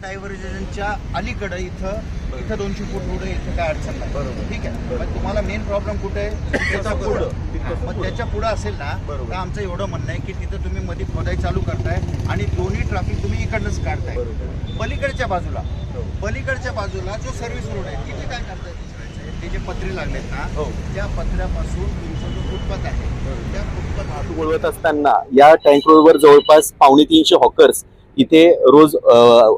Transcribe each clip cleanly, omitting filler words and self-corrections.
डायव्हर्जनच्या अलीकडे इथं 200 फूट पुढे इथं काय अडचण नाही. बरोबर, ठीक आहे. पण तुम्हाला मेन प्रॉब्लेम कुठे आहे? त्याच्या पुढं. मग त्याच्या पुढं असेल ना तर आमचं एवढं म्हणणं आहे की तिथं तुम्ही मध्ये खोदाई चालू करताय आणि दोन्ही ट्रॅफिक तुम्ही इकडनंच काढताय. पलीकडच्या बाजूला जो सर्व्हिस रोड आहे तिथे काय करताय? ते जे पत्रे लागलेत ना त्या पत्र्यापासून तुमचा जो फुटपाथ आहे त्या फुटपाथ वाहतूक वळवत असताना या टँक रोडवर जवळपास 250 हॉकर्स इथे रोज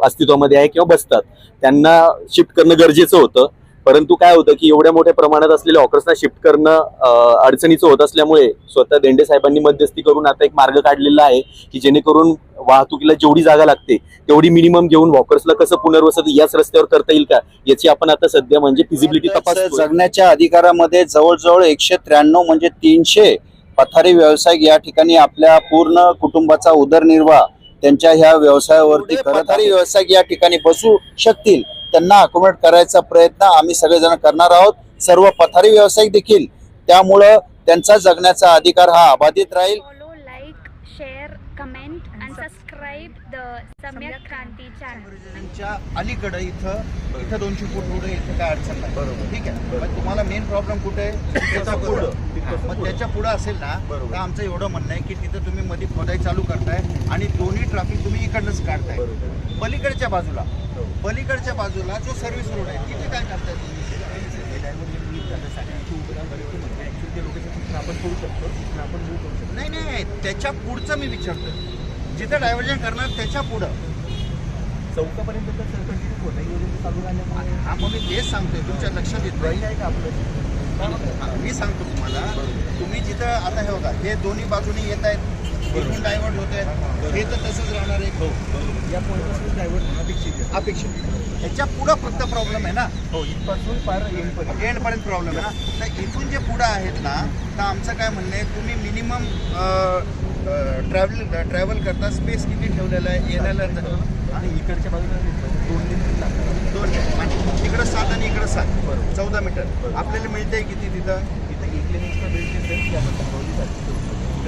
अस्तित्वामध्ये आहे किंवा बसतात. त्यांना शिफ्ट करणं गरजेचं होतं, परंतु काय होतं की एवढ्या मोठ्या प्रमाणात असलेल्या हॉकर्सना शिफ्ट करणं अडचणीचं होत असल्यामुळे स्वतः देंडे साहेबांनी मध्यस्थी करून आता एक मार्ग काढलेला आहे की जेणेकरून वाहतुकीला जेवढी जागा लागते तेवढी मिनिमम घेऊन हॉकर्सला कसं पुनर्वसन याच रस्त्यावर करता येईल का याची आपण आता सध्या म्हणजे फिजिबिलिटी तपासतोय. जगण्याच्या अधिकारामध्ये जवळजवळ 193 म्हणजे 300 पथारी व्यावसायिक या ठिकाणी आपल्या पूर्ण कुटुंबाचा उदरनिर्वाह त्यांच्या ह्या व्यवसायावरती पथारी व्यावसायिक या ठिकाणी बसू शकतील त्यांना अकोमोडेट करायचा प्रयत्न आम्ही सगळेजण करणार आहोत, सर्व पथारी व्यावसायिक देखील. त्यामुळं त्यांचा जगण्याचा अधिकार हा अबाधित राहील. Like, share, comment and subscribe the सम्यक क्रांती चॅनल. अलीकडे इथं 200 फूट पुढे इथं काय अडचण नाही. बरोबर, ठीक आहे. पण तुम्हाला मेन प्रॉब्लेम कुठे आहे? त्याच्या पुढं. मग त्याच्या पुढं असेल ना तर आमचं एवढं म्हणणं आहे की तिथं तुम्ही मध्ये खोदाई चालू करताय आणि दोन्ही ट्रॅफिक तुम्ही इकडनंच काढताय. पलीकडच्या बाजूला जो सर्व्हिस रोड आहे तिथे काय करताय तुम्ही? नाही, त्याच्या पुढचं मी विचारतोय. जिथं डायव्हर्जन करणार त्याच्या पुढं चौकापर्यंत हा, मग मी तेच सांगतोय. तुमच्या लक्षात येत नाही का आपलं? मी सांगतो तुम्हाला, तुम्ही जिथं आता हे बघा हे दोन्ही बाजूनी येत आहेत, इथून डायव्हर्ट होत आहेत, हे तर तसंच राहणार आहे. या पॉईंटपासून डायव्हर्ट अपेक्षित ह्याच्या पुढं फक्त प्रॉब्लेम आहे ना. इथपासून फार एंडपर्यंत प्रॉब्लेम आहे ना. तर इथून जे पुढं आहेत ना तर आमचं काय म्हणणं आहे, तुम्ही मिनिमम ट्रॅव्हल करता स्पेस किती ठेवलेला आहे येण्याला? आणि इकडच्या बाजूला 2 लेन इकडं 7 आणि इकडं 7, 14 मीटर आपल्याला मिळतंय किती तिथं? तिथं 1 लेन एक्स्ट्रा मिळते इकडे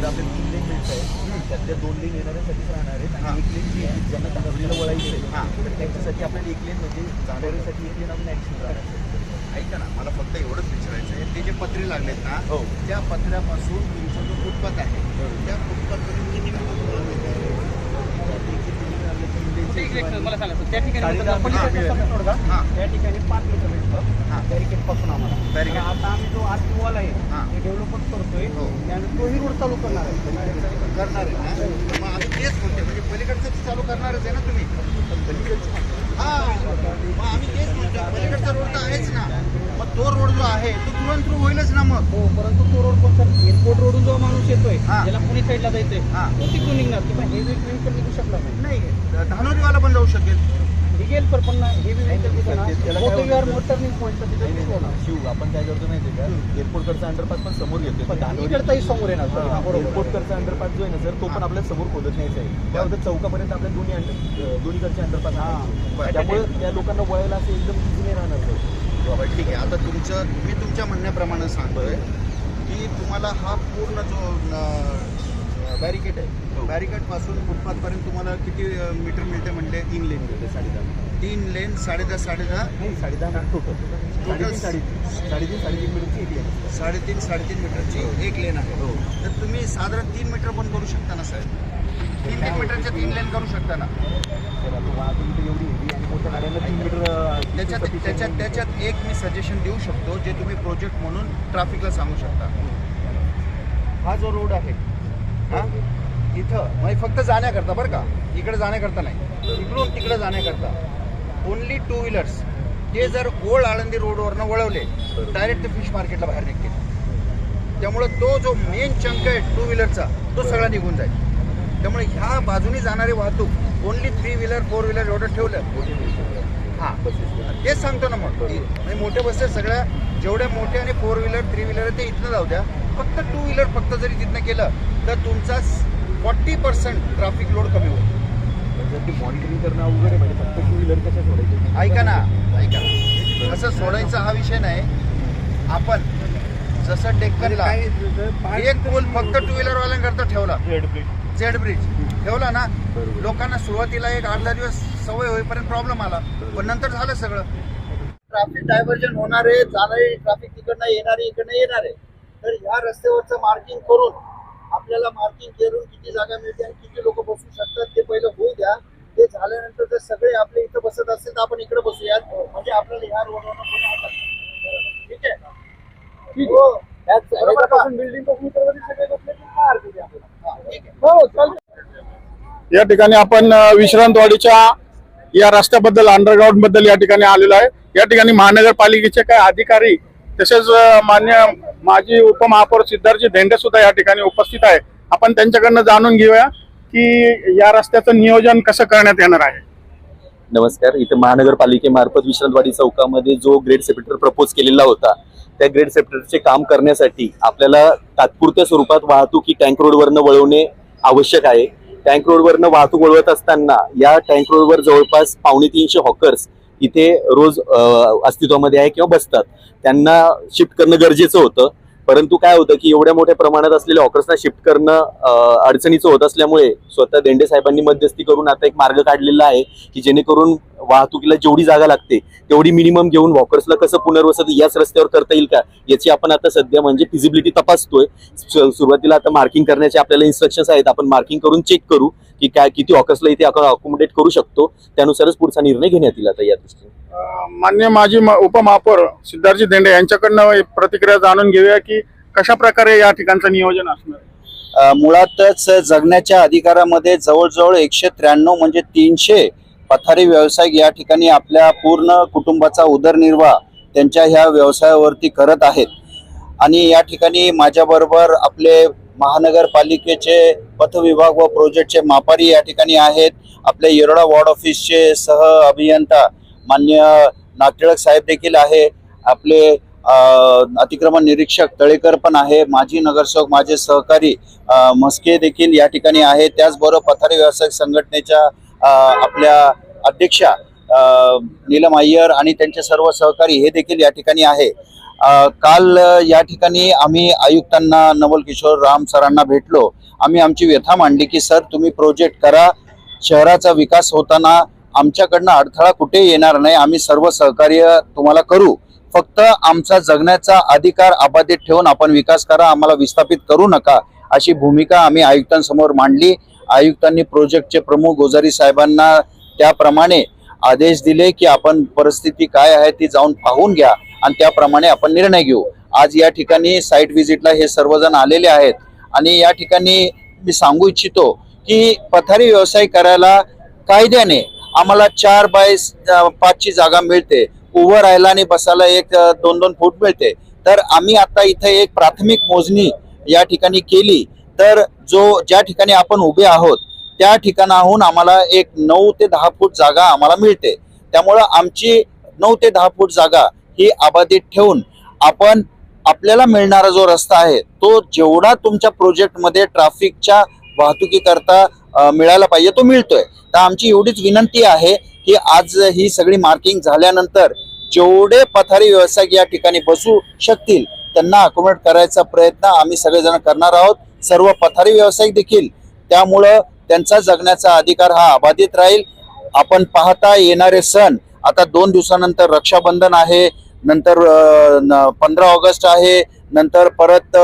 आपल्याला 3 लेन मिळत आहे, त्यातल्या 2 लेन येणाऱ्यासाठीच राहणार आहेत आणि 1 लेन जी आहे ज्यांना दगडीला वळायचं आहे तर त्यांच्यासाठी आपल्याला 1 लेन म्हणजे जाणाऱ्यासाठी 1 लेन आपण ॲक्शन राहणार. ऐका ना, मला फक्त एवढंच विचारायचं आहे, ते जे पत्रे लागलेत ना त्या पत्र्यापासून तुमचा जो फुटपाथ आहे त्या फुटपाथपर्यंत किती मला सांगा त्या ठिकाणी त्या ठिकाणी 5 मीटर भेटतं बॅरिकेड पासून आम्हाला. आता आम्ही जो आत वॉल आहे ते डेव्हलपच करतोय आणि तोही रोड चालू करणार आहे ना. मग आम्ही तेच म्हणते, म्हणजे पलीकडचं चालू करणारच आहे ना तुम्ही? हा, मग आम्ही तेच म्हणतो पलीकडचा रोड तर आहेच ना. मग तो रोड जो आहे तो थ्रू होईलच ना मग. हो, परंतु तो रोड कोणता एअरपोर्ट रोडून जो माणूस येतोय त्याला पुणे साईडला जायचंय तो तिथून निघणार किंवा हेवी व्हेहिकल निघू शकणार नाही. धानोरीवाला पण जाऊ शकेल. निघेल पण हेवी व्हेहिकल मोटरनिंग पॉईंट शिव आपण काय करतो माहिती आहे का, एअरपोर्टकडचा अंडरपास पण समोर घेतो, पण इकडचाही समोर येणार. एअरपोर्टकडचा अंडरपास जो आहे ना सर तो पण आपल्या समोर खोदत न्यायचा आहे. त्याबद्दल चौकापर्यंत आपल्या दोन्हीकडचे अंडरपास, त्यामुळे त्या लोकांना वळायला असं एकदम इझी नाही राहणार सर. ठीक आहे. आता मी तुमच्या म्हणण्याप्रमाणे सांगतोय की तुम्हाला हा पूर्ण जो बॅरिकेड आहे बॅरिकेड पासून फुटपाथपर्यंत तुम्हाला किती मीटर मिळते म्हणले? 3 लेन मिळते. 3 लेन 10.5 टोटल 3.5 मीटरची 1 लेन. 3.5 मीटरची 1 लेन आहे. तर तुम्ही साधारण 3 मीटर पण करू शकता ना साहेब? 3 मीटरच्या 3 लेन करू शकता ना? त्याच्यात एक मी सजेशन देऊ शकतो जे तुम्ही प्रोजेक्ट म्हणून ट्रॅफिकला सांगू शकता. हा जो रोड आहे हा इथं म्हणजे फक्त जाण्याकरता बरं का, इकडे जाण्याकरता नाही, इकडून तिकडे जाण्याकरता ओन्ली 2 व्हीलर्स ते जर ओल्ड आळंदी रोडवरनं वळवले डायरेक्ट ते फिश मार्केटला बाहेर निघतील. त्यामुळे तो जो मेन चंक आहे 2 व्हीलरचा तो सगळा निघून जाईल. त्यामुळे ह्या बाजूनी जाणारी वाहतूक ओन्ली 3 व्हीलर 4 व्हीलर एवढं ठेवलं. हां, तेच सांगतो ना. मग म्हणजे मोठे बसेस सगळ्या जेवढ्या मोठे आणि 4 व्हीलर 3 व्हीलर ते इथनं जाऊ द्या. फक्त 2 व्हीलर फक्त जरी तिथनं केलं तर तुमचा 40% ट्रॅफिक लोड कमी होईल. मॉनिटरिंग करणं अवघड आहे, म्हणजे फक्त 2 व्हीलर कशा सोडायचे? ऐका ना, असं सोडायचा हा विषय नाही. आपण जसं डेक्कनला एक पूल फक्त 2 व्हीलरवाल्यांकरता ठेवला, झेड ब्रिज ठेवला ना, लोकांना सुरुवातीला एक 8-10 दिवस सवय होईपर्यंत प्रॉब्लेम आला, पण नंतर झालं सगळं. ट्रॅफिक डायव्हर्जन होणार आहे, जाणारी ट्रॅफिक तिकडनं येणारे इकडनं येणार आहे. तर ह्या रस्त्यावरचं मार्किंग करून आपल्याला मार्किंग करून किती जागा मिळते आणि किती लोक बसू शकतात ते पहिलं होऊ द्या. ते झाल्यानंतर जर सगळे आपले इथं बसत असतील तर आपण इकडे बसूयात, म्हणजे आपल्याला ह्या रोडवर ठीक आहे. हो. बिल्डिंग पासून सगळे बसले की काय हरकत आहे आपल्याला. ठीक आहे. हो चालतं. या ठिकाणी आपण विश्रांतवाडीच्या या रस्त्याबद्दल, अंडरग्राऊंड बद्दल या ठिकाणी आलेलो आहे. या ठिकाणी महानगरपालिकेचे काही अधिकारी तसेच मान्य माजी उपमहापौर सिद्धार्थजी धेंडे सुद्धा या ठिकाणी उपस्थित आहे. आपण त्यांच्याकडनं जाणून घेऊया की या रस्त्याचं नियोजन कसं करण्यात येणार आहे. नमस्कार. इथे महानगरपालिकेमार्फत विश्रांतवाडी चौकामध्ये जो ग्रेड सेपरेटर प्रपोज केलेला होता, त्या ग्रेड सेपरेटरचे काम करण्यासाठी आपल्याला तात्पुरत्या स्वरूपात वाहतूक ही टँक रोडवरनं वळवणे आवश्यक आहे. टँक रोडवरनं वाहतूक वळवत असताना या टँक रोडवर जवळपास 250 हॉकर्स इथे रोज अस्तित्वामध्ये आहे किंवा बसतात. त्यांना शिफ्ट करणं गरजेचं होतं, परंतु काय होतं की एवढ्या मोठ्या प्रमाणात असलेल्या हॉकर्सना शिफ्ट करणं अडचणीचं होत असल्यामुळे स्वतः धेंडे साहेबांनी मध्यस्थी करून आता एक मार्ग काढलेला आहे की जेणेकरून वाहतुकीला जेवढी जागा लागते तेवढी मिनिमम घेऊन हॉकर्सला कसं पुनर्वसन याच रस्त्यावर करता येईल का याची आपण आता सध्या म्हणजे फिजिबिलिटी तपासतोय. सुरुवातीला आता मार्किंग करण्याचे आपल्याला इन्स्ट्रक्शन्स आहेत. आपण मार्किंग करून चेक करू की काय किती हॉकर्सला इथे आपण अकोमोडेट करू शकतो, त्यानुसारच पुढचा निर्णय घेण्यात येईल आता या दृष्टीने. मान्य माजी उपमहापौर सिद्धार्थजी धेंडे यांच्याकडनं प्रतिक्रिया जाणून घेऊया की कशा प्रकारे या ठिकाणचं नियोजन असणार. मुळातच जगण्याच्या अधिकारामध्ये जवळजवळ 193 म्हणजे 300 पथारी व्यावसायिक या ठिकाणी आपल्या पूर्ण कुटुंबाचा उदरनिर्वाह त्यांच्या ह्या व्यवसायावरती करत आहेत. आणि या ठिकाणी माझ्याबरोबर आपले महानगरपालिकेचे पथविभाग व प्रोजेक्टचे मापारी या ठिकाणी आहेत. आपले येरोडा वॉर्ड ऑफिसचे सह अभियंता मान्य नागटिळक साहेब देखील आहे. आपले अतिक्रमण निरीक्षक तळेकर पण आहे. माजी नगरसेवक, माझे सहकारी म्हस्के देखील या ठिकाणी आहे. त्याचबरोबर पथारी व्यावसायिक संघटनेच्या आपल्या अध्यक्षा नीलम अय्यर आणि त्यांचे सर्व सहकारी हे देखील या ठिकाणी आहे. काल या ठिकाणी आम्ही आयुक्तांना नवल किशोर राम सरांना भेटलो. आम्ही आमची व्यथा मांडली की सर तुम्ही प्रोजेक्ट करा, शहराचा विकास होताना आमच्याकडनं अडथळा कुठे येणार नाही, आम्ही सर्व सहकार्य तुम्हाला करू, फक्त आमचा जगण्याचा अधिकार अबाधित ठेवून आपण विकास करा, आम्हाला विस्थापित करू नका, अशी भूमिका आम्ही आयुक्तांसमोर मांडली. आयुक्तांनी प्रोजेक्टचे प्रमुख गोजारी साहेबांना त्याप्रमाणे आदेश दिले की आपण परिस्थिती काय आहे ती जाऊन पाहून घ्या आणि त्याप्रमाणे आपण निर्णय घेऊ. आज या ठिकाणी साईट व्हिजिटला हे सर्वजण आलेले आहेत. आणि या ठिकाणी मी सांगू इच्छितो की पथारी व्यवसाय करायला कायद्याने आम्हाला 4x5 जागा मिळते, उभं राहायला आणि बसायला 1-2 फूट मिळते. तर आम्ही आता इथे एक प्राथमिक मोजणी या ठिकाणी केली तर ज्या ठिकाणी आपण उभे आहोत त्या ठिकाणाहून आम्हाला एक 9 ते 10 फूट जागा आम्हाला मिळते. त्यामुळं आमची 9 ते 10 फूट जागा ही अबाधित ठेवून आपण आपल्याला मिळणारा जो रस्ता आहे तो जेवढा तुमच्या प्रोजेक्टमध्ये ट्रॅफिकच्या वाहतुकीकरता मिळायला पाहिजे तो मिळतोय. तर आमची एवढीच विनंती आहे की आज ही सगळी मार्किंग झाल्यानंतर जेवढे पथारी व्यावसायिक या ठिकाणी बसू शकतील त्यांना अकोमोडेट करायचा प्रयत्न आम्ही सगळेजण करणार आहोत, सर्व पथारी व्यावसायिक देखील. त्यामुळं त्यांचा जगण्याचा अधिकार हा अबाधित राहील. आपण पाहता येणारे सण आता 2 दिवसानंतर रक्षाबंधन आहे, नंतर 15 ऑगस्ट आहे, नंतर परत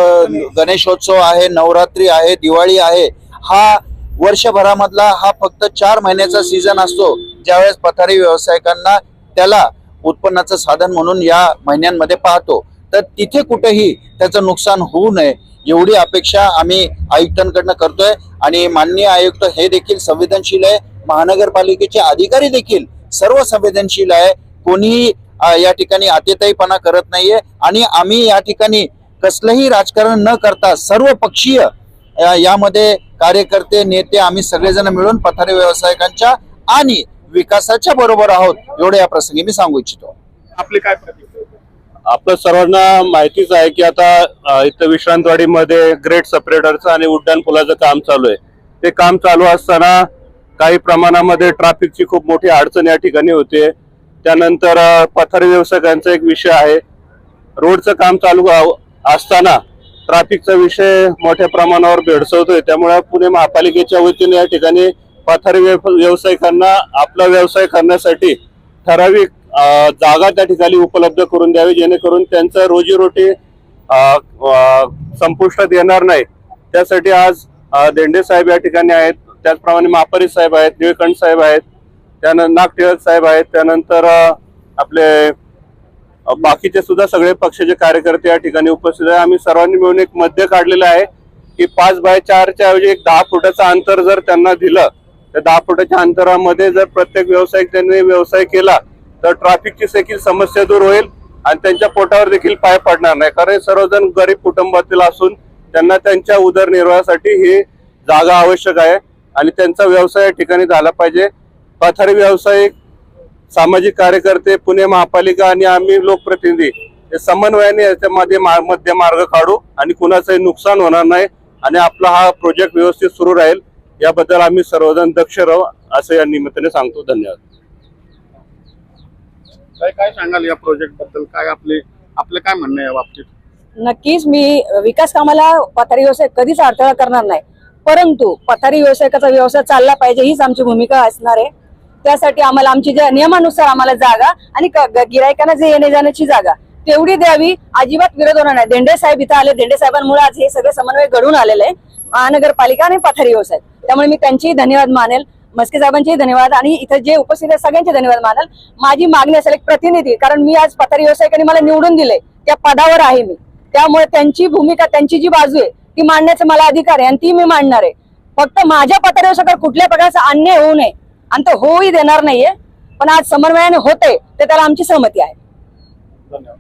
गणेशोत्सव आहे, नवरात्री आहे, दिवाळी आहे. हा वर्षभरामधला हा फक्त 4 महिन्याचा सीझन असतो ज्यावेळेस पथारी व्यावसायिकांना त्याला उत्पन्नाचं साधन म्हणून या महिन्यांमध्ये पाहतो. तर तिथे कुठेही त्याचं नुकसान होऊ नये एवढी अपेक्षा आम्ही आयुक्तांकडनं करतोय. आणि माननीय आयुक्त हे देखील संवेदनशील आहे, महानगरपालिकेचे अधिकारी देखील सर्व संवेदनशील आहे, कोणीही या ठिकाणी अतिताईपणा करत नाहीये. आणि आम्ही या ठिकाणी कसलंही राजकारण न करता सर्व पक्षीय यामध्ये कार्यकर्ते, नेते आम्ही सगळेजण मिळून पथारी व्यावसायिकांच्या आणि विकासाच्या बरोबर आहोत एवढे या प्रसंगी मी सांगू इच्छितो. आपली काय प्रतिक्रिया? आपलं सर्वांना माहितीच आहे की आता इथं विश्रांतवाडीमध्ये ग्रेड सेपरेटरचं आणि उड्डाण पुलाचं काम चालू आहे. ते काम चालू असताना काही प्रमाणामध्ये ट्रॅफिकची खूप मोठी अडचण या ठिकाणी होते. त्यानंतर पथारी व्यावसायिकांचा एक विषय आहे, रोडचं काम चालू असताना ट्रॅफिकचा विषय मोठ्या प्रमाणावर भेडसावतोय. त्यामुळे पुणे महापालिकेच्या वतीने या ठिकाणी पथारी व्यावसायिकांना आपला व्यवसाय करण्यासाठी ठराविक जागा त्या ठिकाणी उपलब्ध करून द्यावी, जेणेकरून त्यांचं रोजीरोटी संपुष्टात येणार नाही. त्यासाठी आज देंडे साहेब या ठिकाणी आहेत, त्याचप्रमाणे मापारी साहेब आहेत, निळकंठ साहेब आहेत, त्यानंतर नागटिळक साहेब आहेत, त्यानंतर आपले बाकीचे सुद्धा सगळे पक्षाचे कार्यकर्ते या ठिकाणी उपस्थित आहे. आम्ही सर्वांनी मिळून एक मध्य काढलेलं आहे की 5x4च्या ऐवजी एक 10 फुटाचं अंतर जर त्यांना दिलं, त्या 10 फुटाच्या अंतरामध्ये जर प्रत्येक व्यावसायिक त्यांनी व्यवसाय केला तर ट्रॅफिकची देखील समस्या दूर होईल आणि त्यांच्या पोटावर देखील पाय पडणार नाही. कारण सर्वजण गरीब कुटुंबातील असून त्यांना त्यांच्या उदरनिर्वाहासाठी ही जागा आवश्यक आहे आणि त्यांचा व्यवसाय या ठिकाणी झाला पाहिजे. पथारी व्यावसायिक, सामाजिक कार्यकर्ते, पुणे महापालिका आणि आम्ही लोकप्रतिनिधी हे समन्वयाने याच्यामध्ये मध्य मार्ग काढू आणि कुणाचंही नुकसान होणार नाही आणि आपला हा प्रोजेक्ट व्यवस्थित सुरू राहील याबद्दल आम्ही सर्वजण दक्ष राहू असं या निमित्ताने सांगतो. धन्यवाद. काय सांगाल या प्रोजेक्ट बद्दल? काय आपले काय म्हणणं आहे या बाबतीत? नक्कीच मी विकास कामाला पथारी व्यवसाय कधीच अडथळा करणार नाही, परंतु पथारी व्यावसायिकाचा व्यवसाय चालला पाहिजे हीच आमची भूमिका असणार आहे. त्यासाठी आम्हाला आमची ज्या नियमानुसार आम्हाला जागा आणि गिरायकांना जे येणे जाण्याची जागा तेवढी द्यावी, अजिबात विरोध होणार नाही. देंडे साहेब इथं आले, देंडे साहेबांमुळे आज हे सगळे समन्वय घडून आलेले आहे, महानगरपालिका आणि पथारी व्यवसाय. त्यामुळे मी त्यांचेही धन्यवाद मानेल, मस्के साहेबांचेही धन्यवाद आणि इथं जे उपस्थित आहेत सगळ्यांचे धन्यवाद मानेल. माझी मागणी असेल एक प्रतिनिधी, कारण मी आज पथारी व्यावसायिकांनी मला निवडून दिले, त्या पदावर आहे मी, त्यामुळे त्यांची भूमिका, त्यांची जी बाजू आहे ती मांडण्याचा मला अधिकार आहे आणि ती मी मांडणार आहे. फक्त माझ्या पथारी व्यावसायिकावर कुठल्या प्रकारचा अन्याय होऊ नये आणि तो होऊही देणार नाहीये, पण आज समन्वयाने होते तर त्याला आमची सहमती आहे. धन्यवाद.